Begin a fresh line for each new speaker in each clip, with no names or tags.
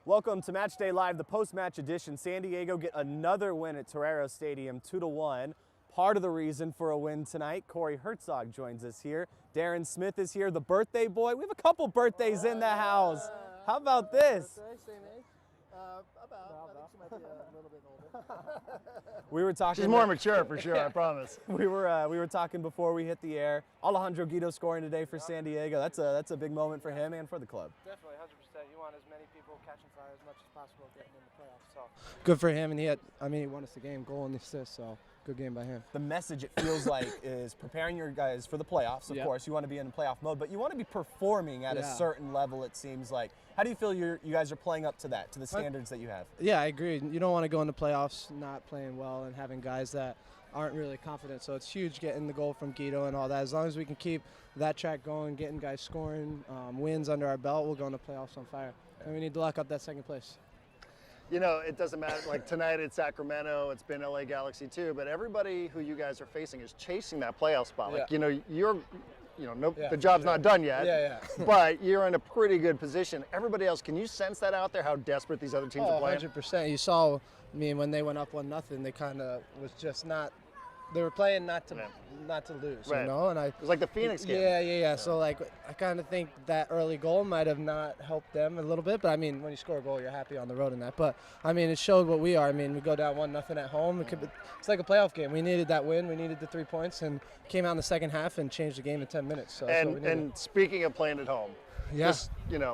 Welcome to Matchday Live, the post-match edition. San Diego get another win at Torero Stadium, 2-1. Part of the reason for a win tonight, Corey Herzog joins us here. Darren Smith is here, the birthday boy. We have a couple birthdays in the house. How about this?
Same age? I think she might be a little bit older.
We were talking.
She's more mature for sure, I promise.
We were talking before we hit the air. Alejandro Guido scoring today for San Diego. That's a big moment for him and for the club.
Definitely, 100%. You want as many people catching fire as much as possible getting in the playoffs. So good for him, and he won us the game, goal and assist. So good game by him.
The message, it feels like, is preparing your guys for the playoffs. Of course, you want to be in playoff mode, but you want to be performing at a certain level, it seems like. How do you feel you guys are playing up to that, to the standards that you have?
Yeah, I agree. You don't want to go into playoffs not playing well and having guys that aren't really confident. So it's huge getting the goal from Guido and all that. As long as we can keep that track going, getting guys scoring, wins under our belt, we'll go into playoffs on fire. And we need to lock up that second place.
You know, it doesn't matter, like tonight it's Sacramento, it's been LA Galaxy too, but everybody who you guys are facing is chasing that playoff spot. Like, you know, the job's not done yet, but you're in a pretty good position. Everybody else, can you sense that out there, how desperate these other teams are playing?
100%. You saw, when they went up 1-0, they kind of was just not, they were playing not to lose, you know? And
it was like the Phoenix game.
Yeah. So, like, I kind of think that early goal might have not helped them a little bit. But, when you score a goal, you're happy on the road in that. But, it showed what we are. We go down 1-0 at home. It's like a playoff game. We needed that win. We needed the 3 points. And came out in the second half and changed the game in 10 minutes. So
and speaking of playing at home,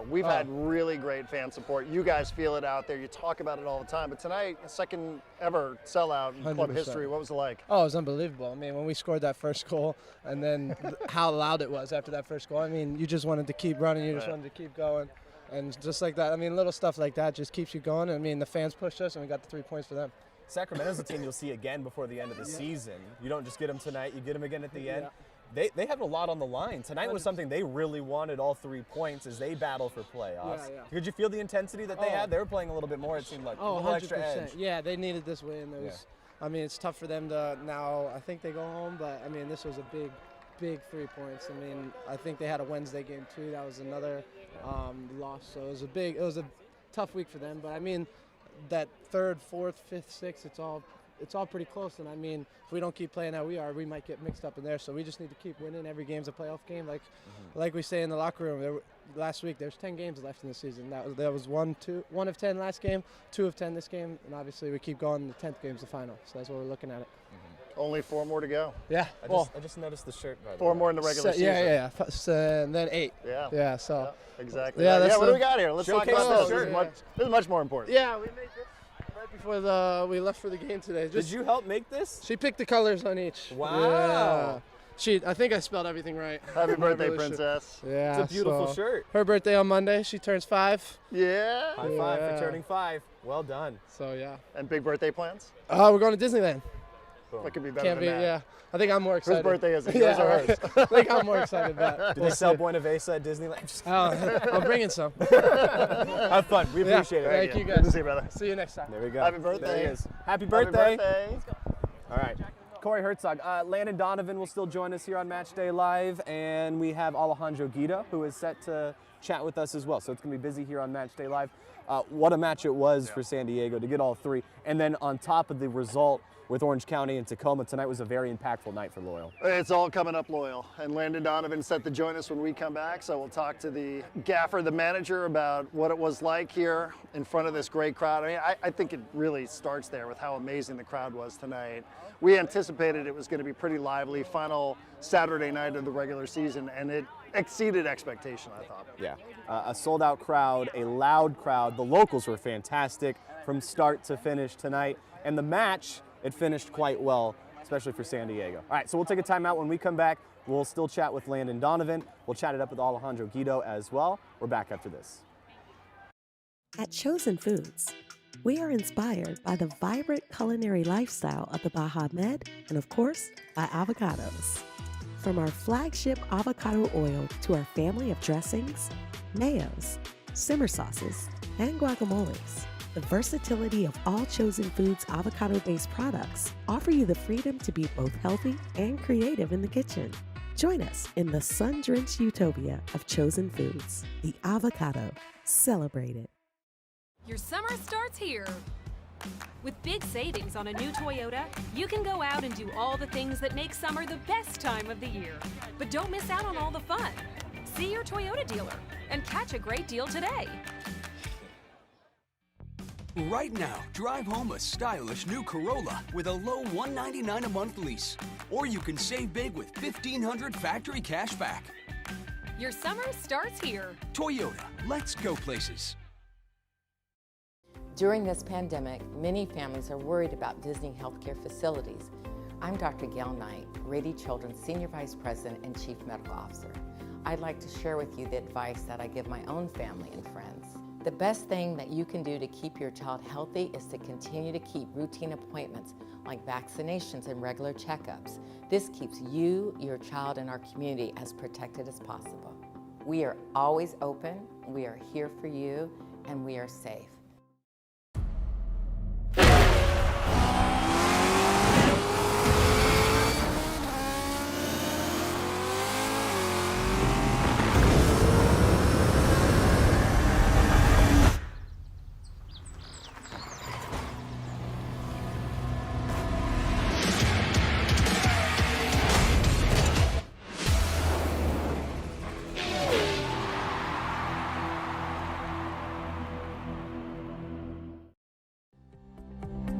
we've had really great fan support. You guys feel it out there. You talk about it all the time. But tonight, second ever sellout in club history. What was it like?
Oh, it was unbelievable. When we scored that first goal and then how loud it was after that first goal. You just wanted to keep running. You just wanted to keep going. And just like that, little stuff like that just keeps you going. The fans pushed us and we got the 3 points for them.
Sacramento's a team you'll see again before the end of the season. You don't just get them tonight, you get them again at the end. They have a lot on the line. Tonight was something they really wanted, all 3 points, as they battle for playoffs. Could you feel the intensity that they had? They were playing a little bit more, it seemed like.
Oh,
a little
100%.
Extra edge.
Yeah, they needed this win. It's tough for them to now, I think they go home, but this was a big 3 points. I think they had a Wednesday game too. That was another loss. So it was a tough week for them. But that third, fourth, fifth, sixth, it's all pretty close. And if we don't keep playing how we are, we might get mixed up in there. So we just need to keep winning. Every game's a playoff game. Like we say in the locker room, last week there's 10 games left in the season. That was 1 of 10 last game, 2 of 10 this game, and obviously we keep going. The 10th game's the final. So that's what we're looking at it.
Only 4 more to go.
Yeah.
I just noticed the shirt, by the way.
4 more in the regular season.
And then 8.
Yeah.
So.
Exactly. Yeah, what do we got here? Let's talk about this. This is much more important.
Yeah, we made this right before we left for the game today.
Did you help make this?
She picked the colors on each.
Wow.
Yeah. I think I spelled everything right.
Happy birthday, Princess.
Yeah.
It's a beautiful shirt.
Her birthday on Monday. She turns 5.
Yeah.
High five for turning 5. Well done.
So, yeah.
And big birthday plans?
We're going to Disneyland.
What could be better than that?
Yeah. I think I'm more excited.
Whose birthday is it? Yours or hers?
I think I'm more excited about it.
Did they sell Buena Vesa at Disneyland?
I'm bringing some.
Have fun. We appreciate it.
Thank you, guys.
Good to see you, brother.
See you next time.
There we go.
Happy birthday.
There he is. Happy birthday.
Happy birthday.
All right. Corey Herzog. Landon Donovan will still join us here on Matchday Live, and we have Alejandro Guido, who is set to chat with us as well. So it's going to be busy here on Matchday Live. What a match it was for San Diego to get all 3. And then on top of the result with Orange County and Tacoma, tonight was a very impactful night for Loyal.
It's all coming up Loyal. And Landon Donovan set to join us when we come back. So we'll talk to the gaffer, the manager, about what it was like here in front of this great crowd. I think it really starts there with how amazing the crowd was tonight. We anticipated it was going to be pretty lively. Final Saturday night of the regular season, and it exceeded expectation, I thought.
Yeah, a sold-out crowd, a loud crowd. The locals were fantastic from start to finish tonight. And the match, it finished quite well, especially for San Diego. All right, so we'll take a timeout. When we come back, we'll still chat with Landon Donovan. We'll chat it up with Alejandro Guido as well. We're back after this.
At Chosen Foods, we are inspired by the vibrant culinary lifestyle of the Baja Med and, of course, by avocados. From our flagship avocado oil to our family of dressings, mayos, simmer sauces, and guacamoles, the versatility of all Chosen Foods avocado-based products offer you the freedom to be both healthy and creative in the kitchen. Join us in the sun-drenched utopia of Chosen Foods, the avocado. Celebrate it.
Your summer starts here. With big savings on a new Toyota, you can go out and do all the things that make summer the best time of the year. But don't miss out on all the fun. See your Toyota dealer and catch a great deal today.
Right now, drive home a stylish new Corolla with a low $199 a month lease. Or you can save big with $1,500 factory cash back.
Your summer starts here.
Toyota, let's go places.
During this pandemic, many families are worried about visiting healthcare facilities. I'm Dr. Gail Knight, Rady Children's Senior Vice President and Chief Medical Officer. I'd like to share with you the advice that I give my own family and friends. The best thing that you can do to keep your child healthy is to continue to keep routine appointments like vaccinations and regular checkups. This keeps you, your child, and our community as protected as possible. We are always open, we are here for you, and we are safe.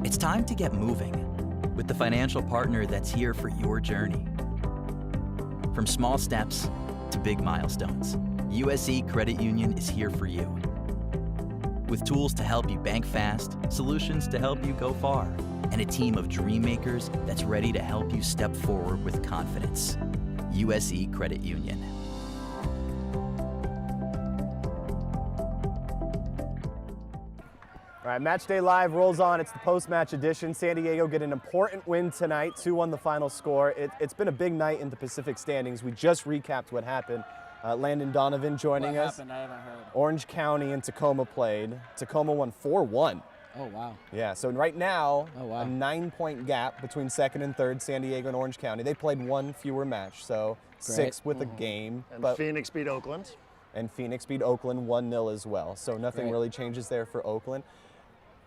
It's time to get moving with the financial partner that's here for your journey. From small steps to big milestones, USE Credit Union is here for you. With tools to help you bank fast, solutions to help you go far, and a team of dream makers that's ready to help you step forward with confidence. USE Credit Union.
All right, Matchday Live rolls on. It's the post-match edition. San Diego get an important win tonight, 2-1 the final score. It's been a big night in the Pacific standings. We just recapped what happened. Landon Donovan joining us.
What happened? I haven't heard.
Orange County and Tacoma played. Tacoma won 4-1.
Oh, wow.
Yeah, so right now,
Oh, wow.
a 9-point gap between second and third, San Diego and Orange County. They played one fewer match, so
Great.
6 with a game.
And Phoenix beat Oakland.
And Phoenix beat Oakland 1-0 as well. So nothing
Great.
really changes there for Oakland.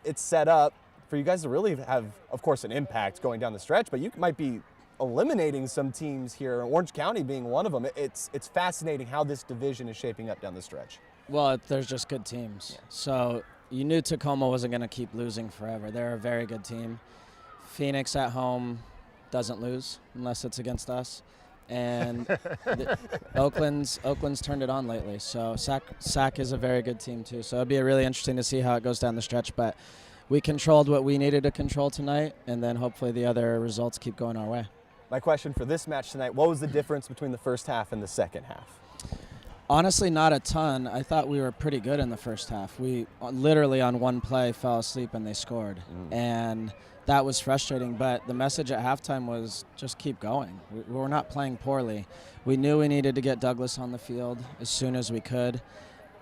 It's set up for you guys to really have, of course, an impact going down the stretch, but you might be eliminating some teams here, Orange County being one of them. It's fascinating how this division is shaping up down the stretch.
Well, there's just good teams. Yeah. So you knew Tacoma wasn't going to keep losing forever. They're a very good team. Phoenix at home doesn't lose unless it's against us. And Oakland's turned it on lately. So SAC is a very good team too. So it'll be really interesting to see how it goes down the stretch. But we controlled what we needed to control tonight, and then hopefully the other results keep going our way.
My question for this match tonight, what was the difference between the first half and the second half?
Honestly, not a ton. I thought we were pretty good in the first half. We literally on one play fell asleep and they scored. And that was frustrating, but the message at halftime was just keep going. We were not playing poorly. We knew we needed to get Douglas on the field as soon as we could,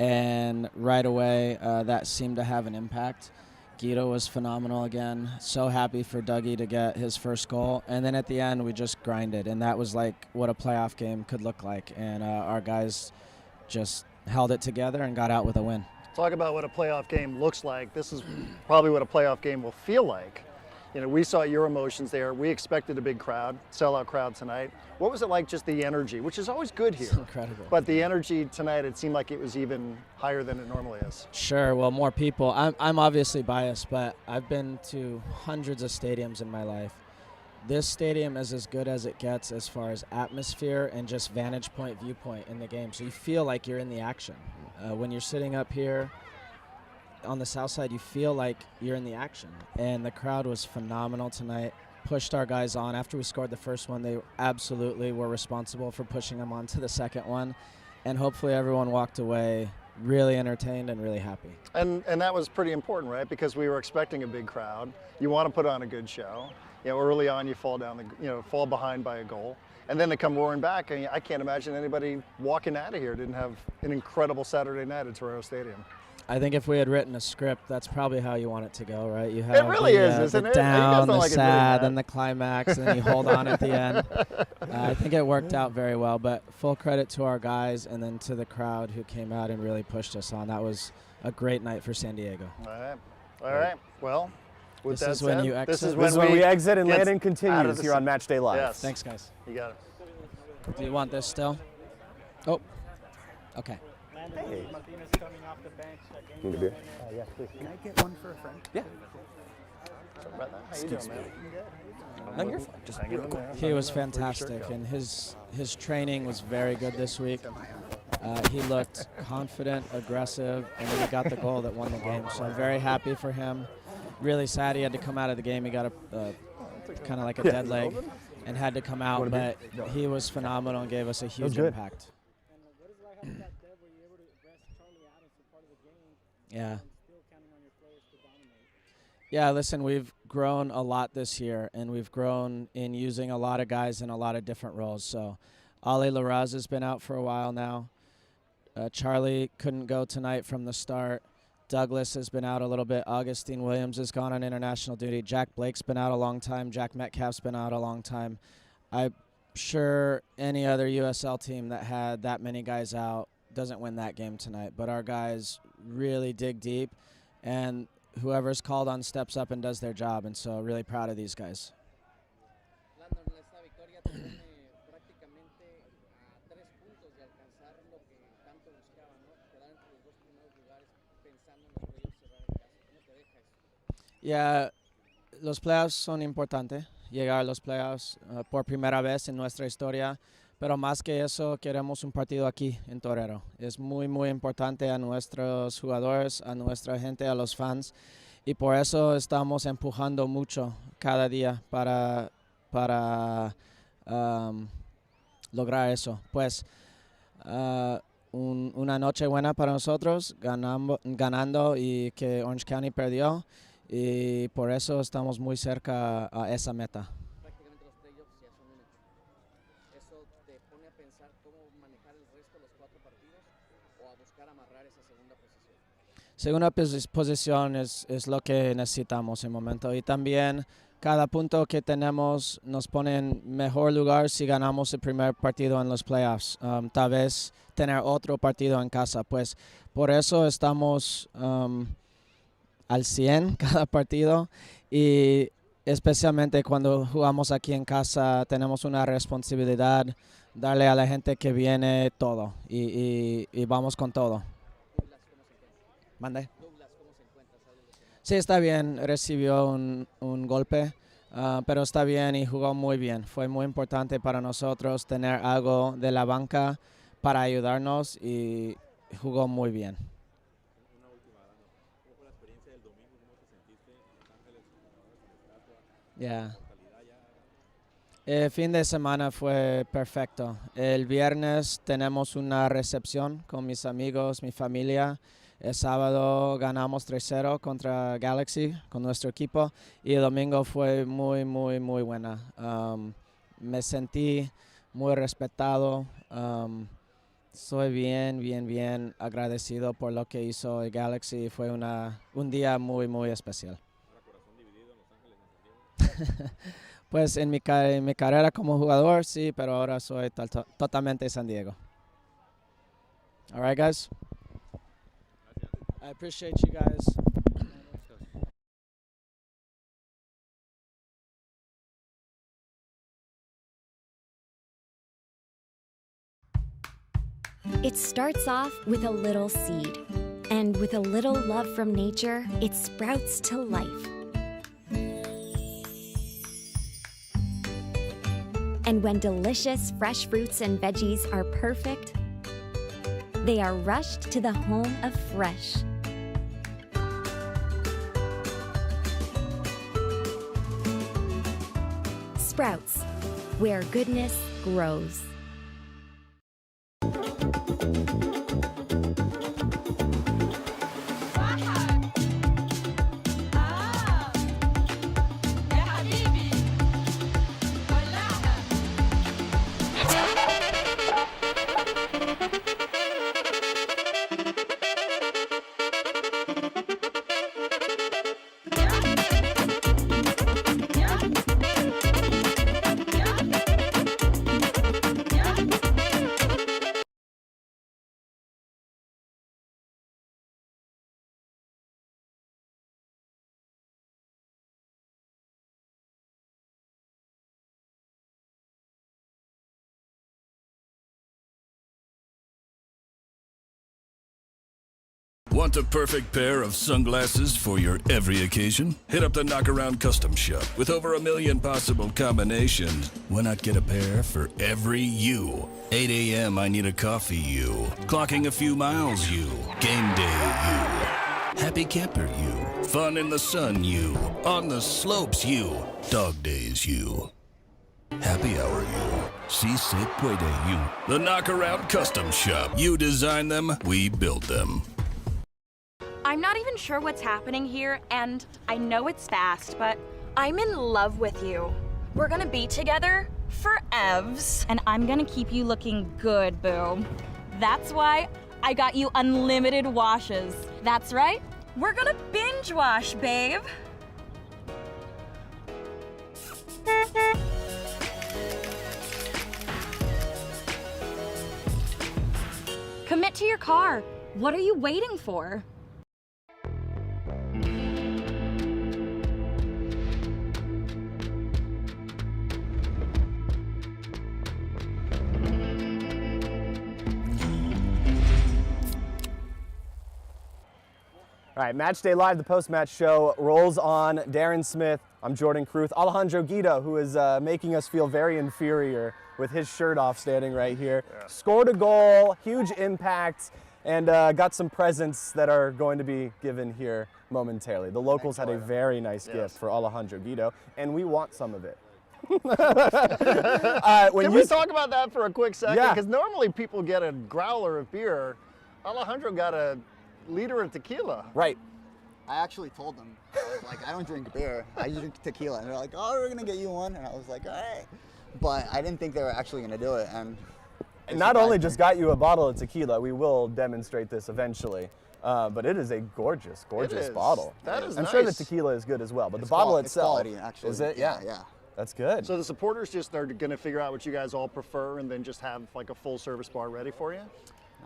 and right away that seemed to have an impact. Guido was phenomenal again. So happy for Dougie to get his first goal. And then at the end, we just grinded, and that was like what a playoff game could look like. And our guys just held it together and got out with a win.
Talk about what a playoff game looks like. This is probably what a playoff game will feel like. You know, we saw your emotions there. We expected a big crowd, sellout crowd tonight. What was it like, just the energy, which is always good here?
It's incredible.
But the energy tonight, it seemed like it was even higher than it normally is.
Sure, well, more people. I'm obviously biased, but I've been to hundreds of stadiums in my life. This stadium is as good as it gets as far as atmosphere and just vantage point, viewpoint in the game. So you feel like you're in the action. When you're sitting up here on the south side, you feel like you're in the action. And the crowd was phenomenal tonight. Pushed our guys on. After we scored the first one, they absolutely were responsible for pushing them on to the second one. And hopefully everyone walked away really entertained and really happy.
And that was pretty important, right? Because we were expecting a big crowd. You want to put on a good show. You know, early on you fall behind by a goal. And then they come roaring back. And I can't imagine anybody walking out of here didn't have an incredible Saturday night at Torero Stadium.
I think if we had written a script, that's probably how you want it to go, right? You have
it really is, isn't
the
it?
down, the
like
sad, then the climax, and then you hold on at the end. I think it worked out very well, but full credit to our guys and then to the crowd who came out and really pushed us on. That was a great night for San Diego.
All right. Well, with
This
that
is when
said,
you
this
exit.
is when
we exit and
get
Landon
out of
continues
the
here on Matchday Live.
Yes.
Thanks, guys.
You got it.
Do you want this still? Oh, okay.
Hey.
Martinez coming off the bench.
Need a beer?
Yes, please. Can I get one for a friend?
Yeah.
Sorry about that. How you doing, man?
No, you're fine. Just
Hanging in there.
He was fantastic, and his training was very good this week. He looked confident, aggressive, and he got the goal that won the game. So I'm very happy for him. Really sad he had to come out of the game. He got a kind of like a dead leg and had to come out, but he was phenomenal and gave us a huge impact. Yeah. Yeah, listen, we've grown a lot this year, and we've grown in using a lot of guys in a lot of different roles. So Ali Laraz has been out for a while now. Charlie couldn't go tonight from the start. Douglas has been out a little bit. Augustine Williams has gone on international duty. Jack Blake's been out a long time. Jack Metcalf's been out a long time. I'm sure any other USL team that had that many guys out doesn't win that game tonight. But our guys really dig deep, and whoever's called on steps up and does their job, and so really proud of these guys. Yeah, los playoffs son importantes, llegar a los playoffs por primera vez en nuestra historia, pero más que eso queremos un partido aquí en Torero. Es muy, muy importante a nuestros jugadores, a nuestra gente, a los fans, y por eso estamos empujando mucho cada día para lograr eso. Pues una noche buena para nosotros, ganando y que Orange County perdió. Y por eso estamos muy cerca a esa meta.
Prácticamente los playoffs ya son un hecho. ¿Eso te pone a pensar cómo manejar el resto de los 4 partidos o a buscar amarrar esa segunda posición?
Segunda posición es lo que necesitamos en el momento. Y también cada punto que tenemos nos pone en mejor lugar si ganamos el primer partido en los playoffs. Tal vez tener otro partido en casa. Pues por eso estamos al 100 cada partido, y especialmente cuando jugamos aquí en casa tenemos una responsabilidad, darle a la gente que viene todo, y vamos con todo. ¿Mande? Sí, está bien, recibió un golpe, pero está bien y jugó muy bien. Fue muy importante para nosotros tener algo de la banca para ayudarnos, y jugó muy bien. Yeah. El fin de semana fue perfecto. El viernes tenemos una recepción con mis amigos, mi familia. El sábado ganamos 3-0 contra Galaxy con nuestro equipo, y el domingo fue muy, muy, muy buena. Me sentí muy respetado. Soy bien agradecido por lo que hizo el Galaxy. Fue un día muy, muy especial. Pues en mi carrera como jugador, sí, pero ahora soy totalmente San Diego. All right, guys? I appreciate you guys.
It starts off with a little seed, and with a little love from nature, it sprouts to life. And when delicious fresh fruits and veggies are perfect, they are rushed to the home of fresh. Sprouts, where goodness grows.
Want the perfect pair of sunglasses for your every occasion? Hit up the Knockaround Custom Shop. With over 1 million possible combinations, why not get a pair for every you? 8 a.m. I need a coffee you. Clocking a few miles you. Game day you. Happy camper you. Fun in the sun you. On the slopes you. Dog days you. Happy hour you. Si se puede you. The Knockaround Custom Shop. You design them, we build them.
I'm not even sure what's happening here, and I know it's fast, but I'm in love with you. We're gonna be together forevs, and I'm gonna keep you looking good, boo. That's why I got you unlimited washes. That's right, we're gonna binge wash, babe. Commit to your car. What are you waiting for?
All right, Matchday Live, the post-match show rolls on. Darren Smith, I'm Jordan Cruth. Alejandro Guido, who is making us feel very inferior with his shirt off standing right here, scored a goal, huge impact, and got some presents that are going to be given here momentarily. The locals had a very nice gift for Alejandro Guido, and we want some of it.
Can we talk about that for a quick second?
Yeah.
Because normally people get a growler of beer. Alejandro got a liter of tequila.
Right.
I actually told them, I was like, I don't drink beer, I drink tequila. And they're like, oh, we're gonna get you one. And I was like, all right. But I didn't think they were actually gonna do it. And
not only just got you a bottle of tequila, we will demonstrate this eventually. But it is a gorgeous, gorgeous bottle.
That is
I'm
nice.
sure the tequila is good as well, but the bottle itself,
quality, actually.
is it?
Yeah, yeah.
That's good.
So the supporters just are going to figure out what you guys all prefer and then just have like a full service bar ready for you?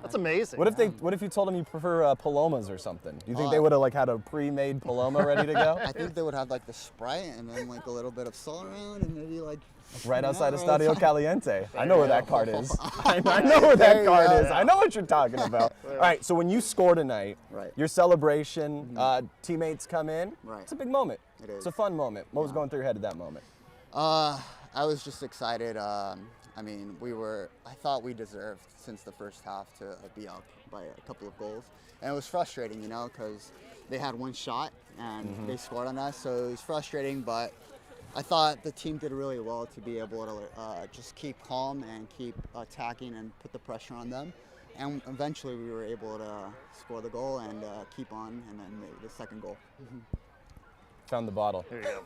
That's amazing.
What if you told them you prefer palomas or something? Do you think they would have like had a pre-made paloma ready to go?
I think they would have like the Sprite and then like a little bit of salt around and maybe like
right outside of Stadio Caliente. I know where that card is. I know where that card is. I know what you're talking about. All right, so when you score tonight, your celebration, teammates come in.
Right.
It's a big moment.
It is.
It's a fun moment. What was going through your head at that moment?
I was just excited. I mean, I thought we deserved since the first half to be up by a couple of goals. And it was frustrating, you know, because they had one shot and they scored on us. So it was frustrating, but I thought the team did really well to be able to just keep calm and keep attacking and put the pressure on them. And eventually we were able to score the goal and keep on and then make the second goal.
Found the bottle.
There you go.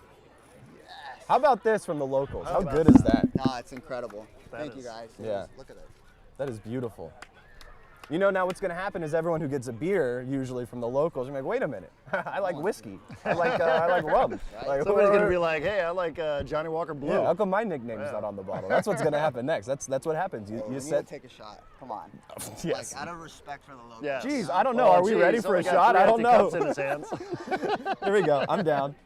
How about this from the locals? How good is that?
No, it's incredible. Thank you guys.
Yeah.
Look at it.
That is beautiful. You know, now what's going to happen is everyone who gets a beer, usually from the locals, are like, wait a minute, I like whiskey. I like rum.
Right.
Like,
Somebody's going to be like, hey, I like Johnny Walker Blue.
Yeah, how come my nickname's not on the bottle? That's what's going to happen next. That's what happens. You
We need
set.
to take a shot. Come on.
Yes.
Like, out of respect for the locals.
Yes.
Jeez, I don't know. Are we ready for a shot? I don't know.
Cups in his hands.
Here we go. I'm down.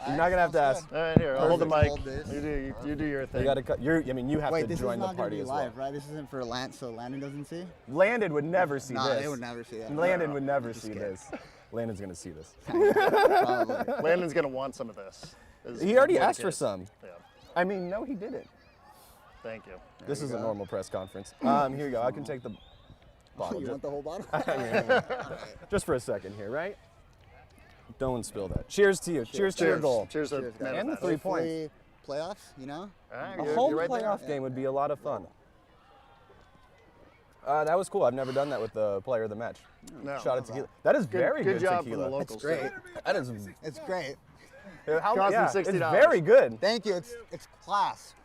You're not gonna have to ask.
All right, here, I'll hold the mic.
Hold this.
You do your thing.
You gotta cut. I mean, you have
Wait,
to
this
join
is
the
not
party
gonna be
as well.
live, right? This isn't for so Landon doesn't see?
Landon would never see
No,
this.
they would never see that.
Landon would never see this. Landon's gonna see this.
Probably.
Landon's going to want some of this.
He already
what it
asked for
is.
some.
Yeah.
I mean, no, he didn't.
Thank you.
This is a normal press conference. Here you go. I can take the bottle.
You want the whole bottle?
Just for a second here, right? Don't spill that. Cheers to you. Cheers to your goal.
Cheers to
And the 3 points.
Hopefully playoffs, you know?
A home playoff game would be a lot of fun. That was cool. I've never done that with the player of the match.
No.
Shot at tequila. That is very good
job
tequila.
from the locals.
It's great.
That is.
It's great.
Cost them $60.
It's very good.
Thank you. It's class.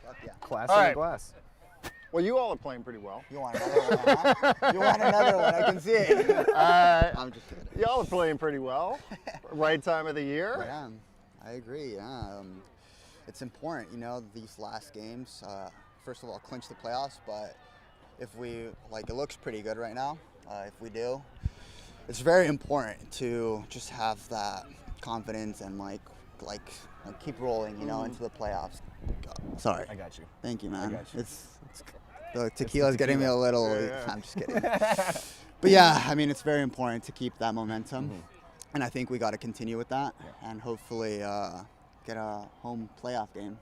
Fuck yeah.
Class
All
in
right.
the glass.
Well, you all are playing pretty well.
You want another one, huh? You want another one, I can see it. I'm just kidding.
Y'all are playing pretty well. Right time of the year.
Yeah, I agree, yeah. It's important, you know, these last games. First of all, clinch the playoffs, but if we, it looks pretty good right now. If we do, it's very important to just have that confidence and keep rolling, you know, into the playoffs. Sorry.
I got you.
Thank you, man.
I got you.
The tequila's getting me a little.
Yeah.
I'm just kidding. But yeah, I mean, it's very important to keep that momentum. And I think we got to continue with that and hopefully get a home playoff game.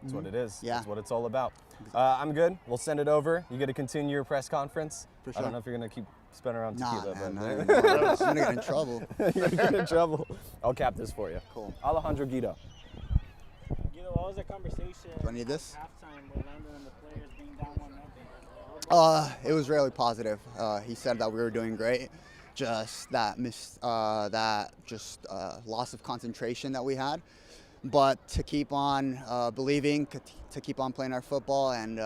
That's what it is.
Yeah.
That's what it's all about. I'm good. We'll send it over. You get to continue your press conference.
For
I
sure.
don't know if you're going to keep spinning around
Nah,
tequila.
man,
but
no. I'm going to get in trouble.
You're going to get in trouble. I'll cap this for you.
Cool.
Alejandro Guido.
Guido, what was the conversation
Do I need this?
at halftime with Landon and the players being down 1-0?
It was really positive. He said that we were doing great. Just that loss of concentration that we had. But to keep on believing, to keep on playing our football, and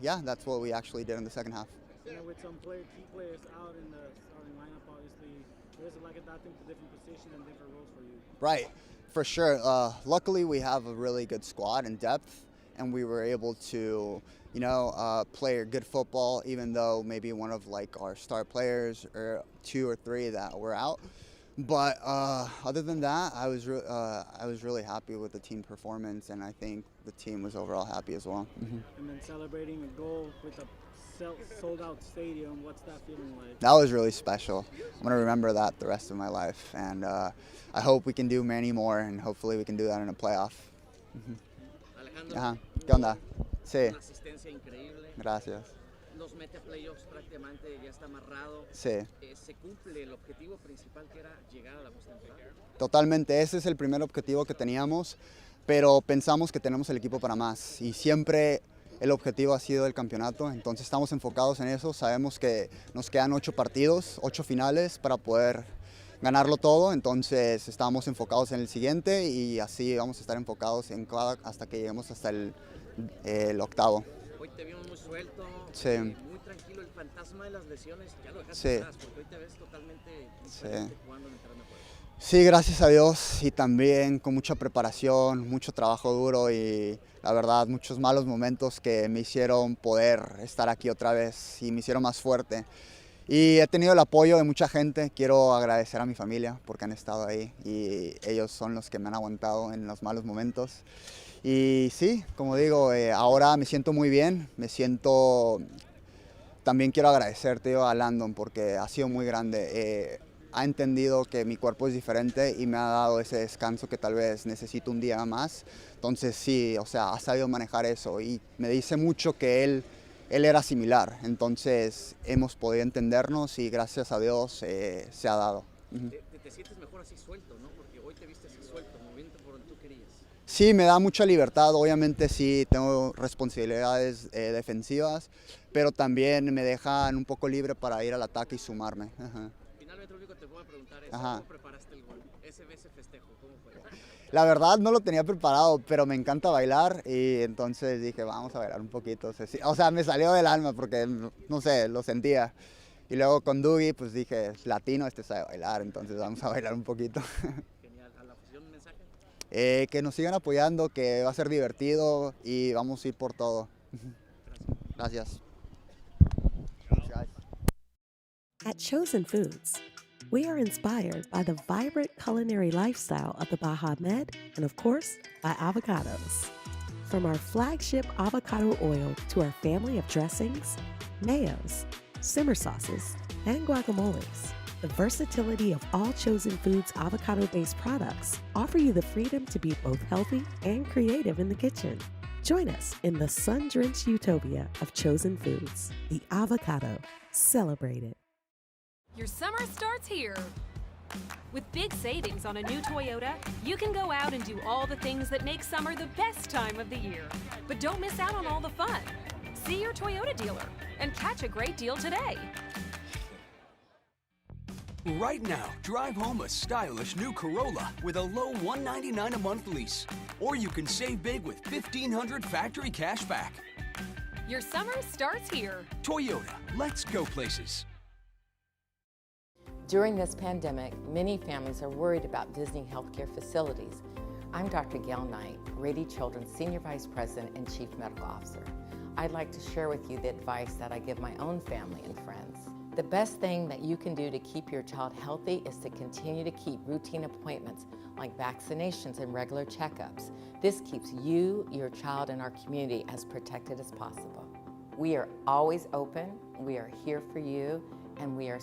yeah, that's what we actually did in the second half.
You know, with some key players out in the starting lineup, obviously, there's like adapting to different positions and different roles for you.
Right, for sure. Luckily, we have a really good squad and depth, and we were able to, play good football, even though maybe one of like our star players or 2 or 3 that were out. But other than that, I was really happy with the team performance, and I think the team was overall happy as well.
And then celebrating a goal with a sold-out stadium, what's that feeling like?
That was really special. I'm gonna remember that the rest of my life, and I hope we can do many more, and hopefully we can do that in a playoff.
Alejandro,
¿Qué onda? Sí.
una asistencia increíble.
Gracias.
Nos mete a playoffs prácticamente, ya está amarrado.
Sí.
Se cumple el objetivo principal que era llegar a la postemporada.
Totalmente, ese es el primer objetivo que teníamos, pero pensamos que tenemos el equipo para más y siempre el objetivo ha sido el campeonato, entonces estamos enfocados en eso, sabemos que nos quedan 8 partidos, 8 finales para poder ganarlo todo, entonces estamos enfocados en el siguiente y así vamos a estar enfocados en hasta que lleguemos hasta el octavo.
Hoy te vimos muy suelto,
Sí.
Muy tranquilo, el fantasma de las lesiones ya lo dejaste
Sí.
atrás, porque hoy te ves totalmente
Sí.
diferente jugando en el terreno de juego.
Sí, gracias a Dios y también con mucha preparación, mucho trabajo duro y la verdad muchos malos momentos que me hicieron poder estar aquí otra vez y me hicieron más fuerte. Y he tenido el apoyo de mucha gente, quiero agradecer a mi familia porque han estado ahí y ellos son los que me han aguantado en los malos momentos. Y sí, como digo, ahora me siento muy bien, también quiero agradecerte a Landon porque ha sido muy grande. Ha entendido que mi cuerpo es diferente y me ha dado ese descanso que tal vez necesito un día más. Entonces sí, o sea, ha sabido manejar eso y me dice mucho que él era similar. Entonces hemos podido entendernos y gracias a Dios se ha dado.
Te sientes mejor así suelto, ¿no? Porque hoy te viste así suelto, moviendo por donde tú querías.
Sí, me da mucha libertad. Obviamente sí tengo responsabilidades defensivas, pero también me dejan un poco libre para ir al ataque y sumarme.
Finalmente, lo único que te voy a preguntar es,
Ajá.
¿cómo preparaste el gol? Ese festejo, ¿cómo fue?
La verdad no lo tenía preparado, pero me encanta bailar y entonces dije, vamos a bailar un poquito. O sea, me salió del alma porque, no sé, lo sentía. Y luego con Dougie, pues dije, latino, sabe bailar, entonces vamos a bailar un poquito.
Genial. ¿A la afición un mensaje?
Que nos sigan apoyando, que va a ser divertido y vamos a ir por todo. Gracias.
At Chosen Foods, we are inspired by the vibrant culinary lifestyle of the Baja Med and, of course, by avocados. From our flagship avocado oil to our family of dressings, mayos, simmer sauces, and guacamoles, the versatility of all Chosen Foods avocado-based products offer you the freedom to be both healthy and creative in the kitchen. Join us in the sun-drenched utopia of Chosen Foods, the avocado. Celebrate it.
Your summer starts here. With big savings on a new Toyota, you can go out and do all the things that make summer the best time of the year. But don't miss out on all the fun. See your Toyota dealer and catch a great deal today.
Right now, drive home a stylish new Corolla with a low $199 a month lease. Or you can save big with $1,500 factory cash back.
Your summer starts here.
Toyota, let's go places.
During this pandemic, many families are worried about visiting healthcare facilities. I'm Dr. Gail Knight, Rady Children's Senior Vice President and Chief Medical Officer. I'd like to share with you the advice that I give my own family and friends. The best thing that you can do to keep your child healthy is to continue to keep routine appointments like vaccinations and regular checkups. This keeps you, your child, and our community as protected as possible. We are always open, we are here for you, and we are.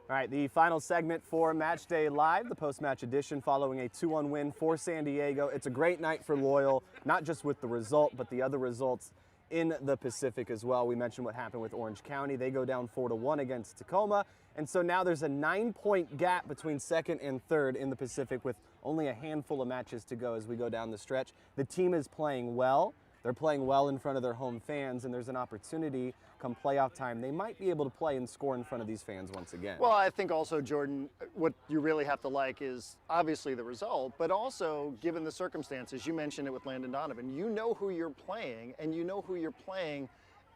All right, the final segment for Matchday Live, the post-match edition following a 2-1 win for San Diego. It's a great night for Loyal, not just with the result, but the other results in the Pacific as well. We mentioned what happened with Orange County. They go down 4-1 against Tacoma. And so now there's a 9-point gap between second and third in the Pacific with only a handful of matches to go as we go down the stretch. The team is playing well. They're playing well in front of their home fans, and there's an opportunity come playoff time. They might be able to play and score in front of these fans once again.
Well, I think also, Jordan, what you really have to like is obviously the result, but also given the circumstances, you mentioned it with Landon Donovan, you know who you're playing, and you know who you're playing.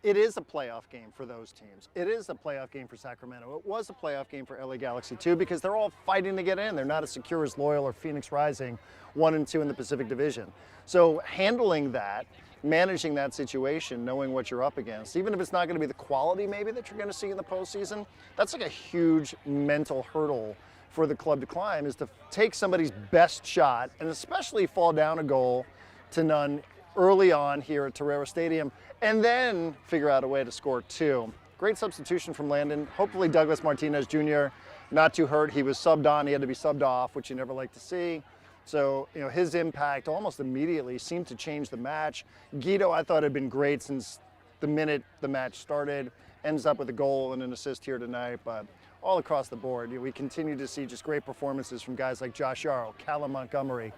It is a playoff game for those teams. It is a playoff game for Sacramento. It was a playoff game for LA Galaxy too, because they're all fighting to get in. They're not as secure as Loyal or Phoenix Rising, 1 and 2 in the Pacific Division. So handling that, managing that situation, knowing what you're up against, even if it's not going to be the quality maybe that you're going to see in the postseason, that's like a huge mental hurdle for the club to climb, is to take somebody's best shot and especially fall down a goal to none early on here at Torero Stadium and then figure out a way to score 2. Great substitution from Landon. Hopefully Douglas Martinez Jr. not too hurt. He was subbed on, he had to be subbed off, which you never like to see. So, you know, his impact almost immediately seemed to change the match. Guido, I thought, had been great since the minute the match started. Ends up with a goal and an assist here tonight, but all across the board, we continue to see just great performances from guys like Josh Yarrow, Callum Montgomery.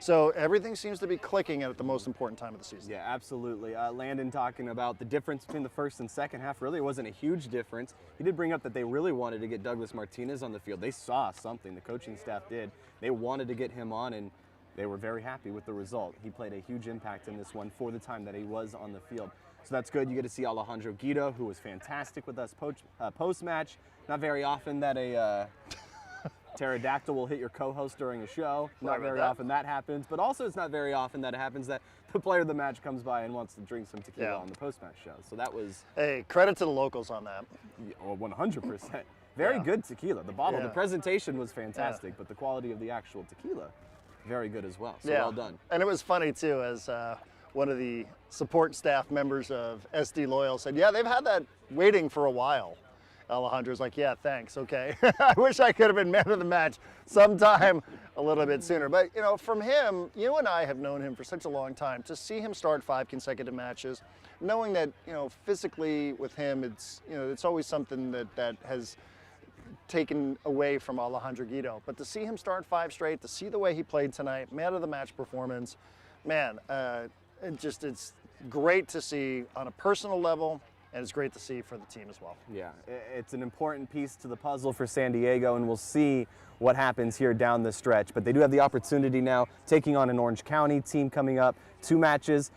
So everything seems to be clicking at the most important time of the season.
Yeah, absolutely. Landon talking about the difference between the first and second half really wasn't a huge difference. He did bring up that they really wanted to get Douglas Martinez on the field. They saw something, the coaching staff did. They wanted to get him on, and they were very happy with the result. He played a huge impact in this one for the time that he was on the field. So that's good. You get to see Alejandro Guido, who was fantastic with us post-match. Not very often that a pterodactyl will hit your co-host during a show. Not very often that happens, but also it's not very often that it happens that the player of the match comes by and wants to drink some tequila on the post-match show. So that was...
Hey, credit to the locals on that.
Oh, 100%. Very good tequila. The bottle, the presentation was fantastic, but the quality of the actual tequila, very good as well. So well done.
And it was funny too, as one of the support staff members of SD Loyal said, yeah, they've had that waiting for a while. Alejandro's like, yeah, thanks, okay. I wish I could have been man of the match sometime a little bit sooner. But, you know, from him, you and I have known him for such a long time. To see him start 5 consecutive matches, knowing that, you know, physically with him, it's, you know, it's always something that has taken away from Alejandro Guido. But to see him start 5 straight, to see the way he played tonight, man of the match performance, man, it's great to see on a personal level. And it's great to see for the team as well.
Yeah, it's an important piece to the puzzle for San Diego, and we'll see what happens here down the stretch. But they do have the opportunity now, taking on an Orange County team coming up, 2 matches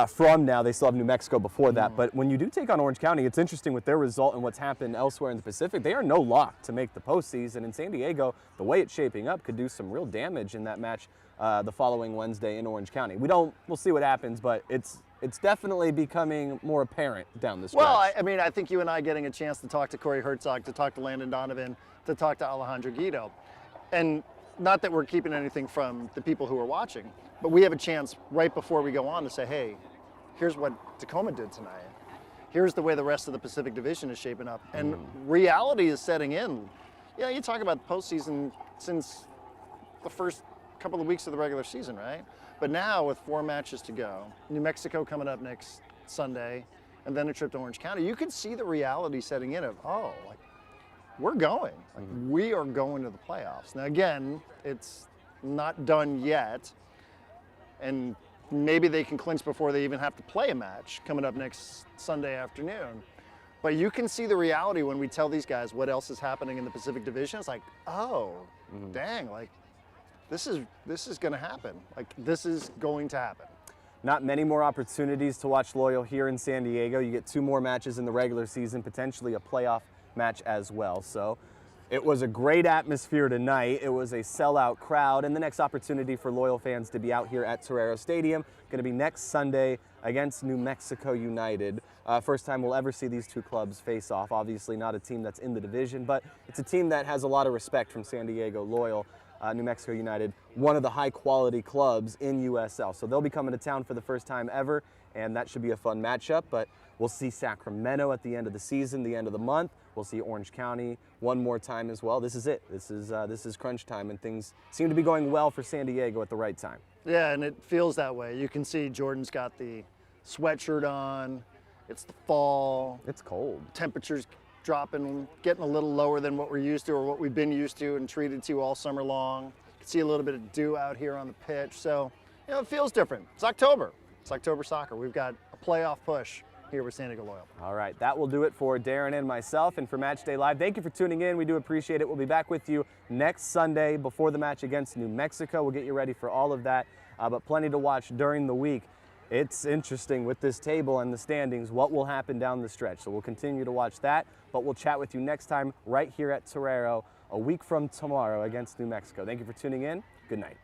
from now. They still have New Mexico before that. But when you do take on Orange County, it's interesting with their result and what's happened elsewhere in the Pacific. They are no lock to make the postseason. And San Diego, the way it's shaping up, could do some real damage in that match the following Wednesday in Orange County. We'll see what happens, but it's definitely becoming more apparent down the stretch.
Well, I mean, I think you and I getting a chance to talk to Corey Herzog, to talk to Landon Donovan, to talk to Alejandro Guido. And not that we're keeping anything from the people who are watching, but we have a chance right before we go on to say, hey, here's what Tacoma did tonight. Here's the way the rest of the Pacific Division is shaping up. And reality is setting in. You know, you talk about the postseason since the first couple of weeks of the regular season, right? But now with 4 matches to go, New Mexico coming up next Sunday, and then a trip to Orange County, you can see the reality setting in of, oh, like, we're going. Like, we are going to the playoffs. Now, again, it's not done yet, and maybe they can clinch before they even have to play a match coming up next Sunday afternoon. But you can see the reality when we tell these guys what else is happening in the Pacific Division. It's like, oh, dang, like, this is going to happen. Like, this is going to happen.
Not many more opportunities to watch Loyal here in San Diego. You get 2 more matches in the regular season, potentially a playoff match as well. So it was a great atmosphere tonight. It was a sellout crowd, and the next opportunity for Loyal fans to be out here at Torero Stadium going to be next Sunday against New Mexico United. First time we'll ever see these 2 clubs face off. Obviously not a team that's in the division, but it's a team that has a lot of respect from San Diego Loyal. New Mexico United, one of the high quality clubs in USL. So they'll be coming to town for the first time ever, and that should be a fun matchup. But we'll see Sacramento at the end of the season, the end of the month. We'll see Orange County one more time as well. This is it. This is crunch time, and things seem to be going well for San Diego at the right time.
Yeah, and it feels that way. You can see Jordan's got the sweatshirt on. It's the fall.
It's cold.
Temperatures dropping, getting a little lower than what we're used to or what we've been used to and treated to all summer long. You can see a little bit of dew out here on the pitch. So, you know, it feels different. It's October. It's October soccer. We've got a playoff push here with San Diego Loyal.
All right, that will do it for Darren and myself and for Matchday Live. Thank you for tuning in. We do appreciate it. We'll be back with you next Sunday before the match against New Mexico. We'll get you ready for all of that, but plenty to watch during the week. It's interesting with this table and the standings, what will happen down the stretch. So we'll continue to watch that, but we'll chat with you next time right here at Torero a week from tomorrow against New Mexico. Thank you for tuning in. Good night.